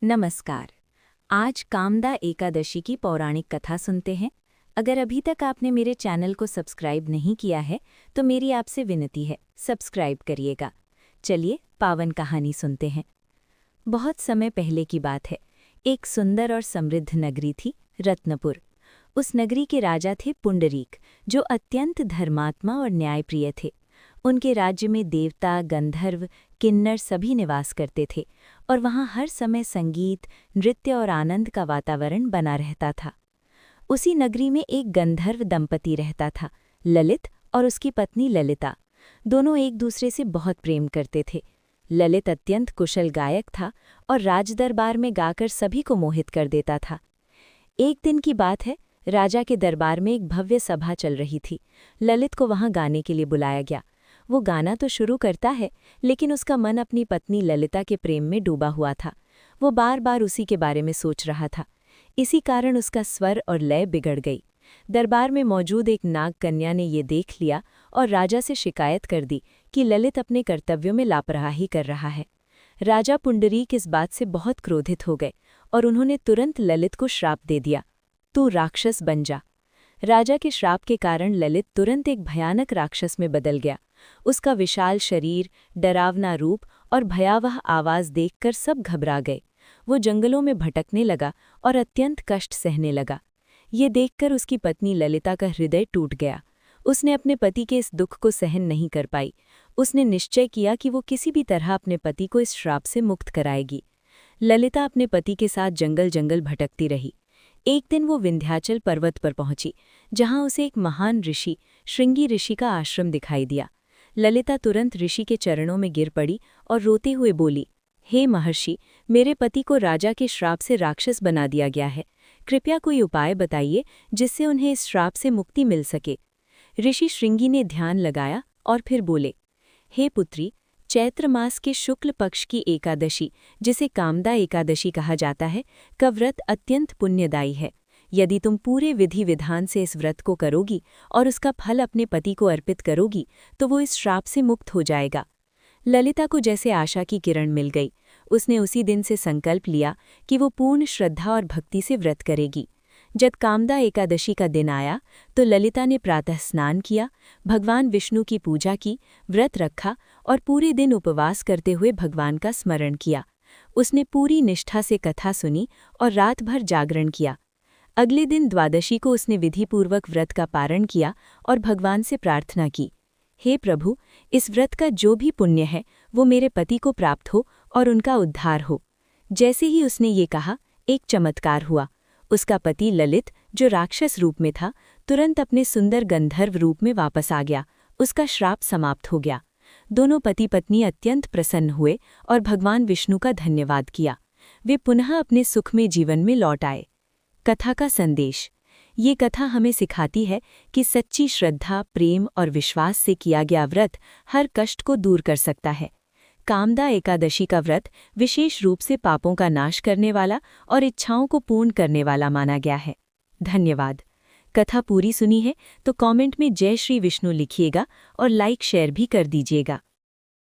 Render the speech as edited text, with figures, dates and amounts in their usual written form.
नमस्कार। आज कामदा एकादशी की पौराणिक कथा सुनते हैं। अगर अभी तक आपने मेरे चैनल को सब्सक्राइब नहीं किया है तो मेरी आपसे विनती है, सब्सक्राइब करिएगा। चलिए पावन कहानी सुनते हैं। बहुत समय पहले की बात है। एक सुंदर और समृद्ध नगरी थी, रत्नपुर। उस नगरी के राजा थे पुंडरीक, जो अत्यंत धर्मात्मा और न्यायप्रिय थे। उनके राज्य में देवता, गंधर्व, किन्नर सभी निवास करते थे और वहाँ हर समय संगीत, नृत्य और आनंद का वातावरण बना रहता था। उसी नगरी में एक गंधर्व दंपति रहता था, ललित और उसकी पत्नी ललिता। दोनों एक दूसरे से बहुत प्रेम करते थे। ललित अत्यंत कुशल गायक था और राजदरबार में गाकर सभी को मोहित कर देता था। एक दिन की बात है, राजा के दरबार में एक भव्य सभा चल रही थी। ललित को वहाँ गाने के लिए बुलाया गया। वो गाना तो शुरू करता है, लेकिन उसका मन अपनी पत्नी ललिता के प्रेम में डूबा हुआ था। वो बार बार उसी के बारे में सोच रहा था। इसी कारण उसका स्वर और लय बिगड़ गई। दरबार में मौजूद एक नाग कन्या ने ये देख लिया और राजा से शिकायत कर दी कि ललित अपने कर्तव्यों में लापरवाही कर रहा है। राजा पुंडरीक इस बात से बहुत क्रोधित हो गए और उन्होंने तुरंत ललित को श्राप दे दिया, तू राक्षस बन जा। राजा के श्राप के कारण ललित तुरंत एक भयानक राक्षस में बदल गया। उसका विशाल शरीर, डरावना रूप और भयावह आवाज देखकर सब घबरा गए। वो जंगलों में भटकने लगा और अत्यंत कष्ट सहने लगा। ये देखकर उसकी पत्नी ललिता का हृदय टूट गया। उसने अपने पति के इस दुख को सहन नहीं कर पाई। उसने निश्चय किया कि वो किसी भी तरह अपने पति को इस श्राप से मुक्त कराएगी। ललिता अपने पति के साथ जंगल जंगल भटकती रही। एक दिन वो विंध्याचल पर्वत पर पहुंची, जहां उसे एक महान ऋषि, श्रृंगी ऋषि का आश्रम दिखाई दिया। ललिता तुरंत ऋषि के चरणों में गिर पड़ी और रोते हुए बोली, हे महर्षि, मेरे पति को राजा के श्राप से राक्षस बना दिया गया है। कृपया कोई उपाय बताइए जिससे उन्हें इस श्राप से मुक्ति मिल सके। ऋषि श्रृंगी ने ध्यान लगाया और फिर बोले, हे पुत्री, चैत्र मास के शुक्ल पक्ष की एकादशी, जिसे कामदा एकादशी कहा जाता है, का व्रत अत्यंत पुण्यदायी है। यदि तुम पूरे विधि विधान से इस व्रत को करोगी और उसका फल अपने पति को अर्पित करोगी तो वो इस श्राप से मुक्त हो जाएगा। ललिता को जैसे आशा की किरण मिल गई। उसने उसी दिन से संकल्प लिया कि वो पूर्ण श्रद्धा और भक्ति से व्रत करेगी। जब कामदा एकादशी का दिन आया तो ललिता ने प्रातः स्नान किया, भगवान विष्णु की पूजा की, व्रत रखा और पूरे दिन उपवास करते हुए भगवान का स्मरण किया। उसने पूरी निष्ठा से कथा सुनी और रात भर जागरण किया। अगले दिन द्वादशी को उसने विधिपूर्वक व्रत का पारण किया और भगवान से प्रार्थना की, हे प्रभु, इस व्रत का जो भी पुण्य है वो मेरे पति को प्राप्त हो और उनका उद्धार हो। जैसे ही उसने ये कहा, एक चमत्कार हुआ। उसका पति ललित, जो राक्षस रूप में था, तुरंत अपने सुंदर गंधर्व रूप में वापस आ गया। उसका श्राप समाप्त हो गया। दोनों पति पत्नी अत्यंत प्रसन्न हुए और भगवान विष्णु का धन्यवाद किया। वे पुनः अपने सुखमय जीवन में लौट आए। कथा का संदेश। ये कथा हमें सिखाती है कि सच्ची श्रद्धा, प्रेम और विश्वास से किया गया व्रत हर कष्ट को दूर कर सकता है। कामदा एकादशी का व्रत विशेष रूप से पापों का नाश करने वाला और इच्छाओं को पूर्ण करने वाला माना गया है। धन्यवाद। कथा पूरी सुनी है तो कमेंट में जय श्री विष्णु लिखिएगा और लाइक शेयर भी कर दीजिएगा।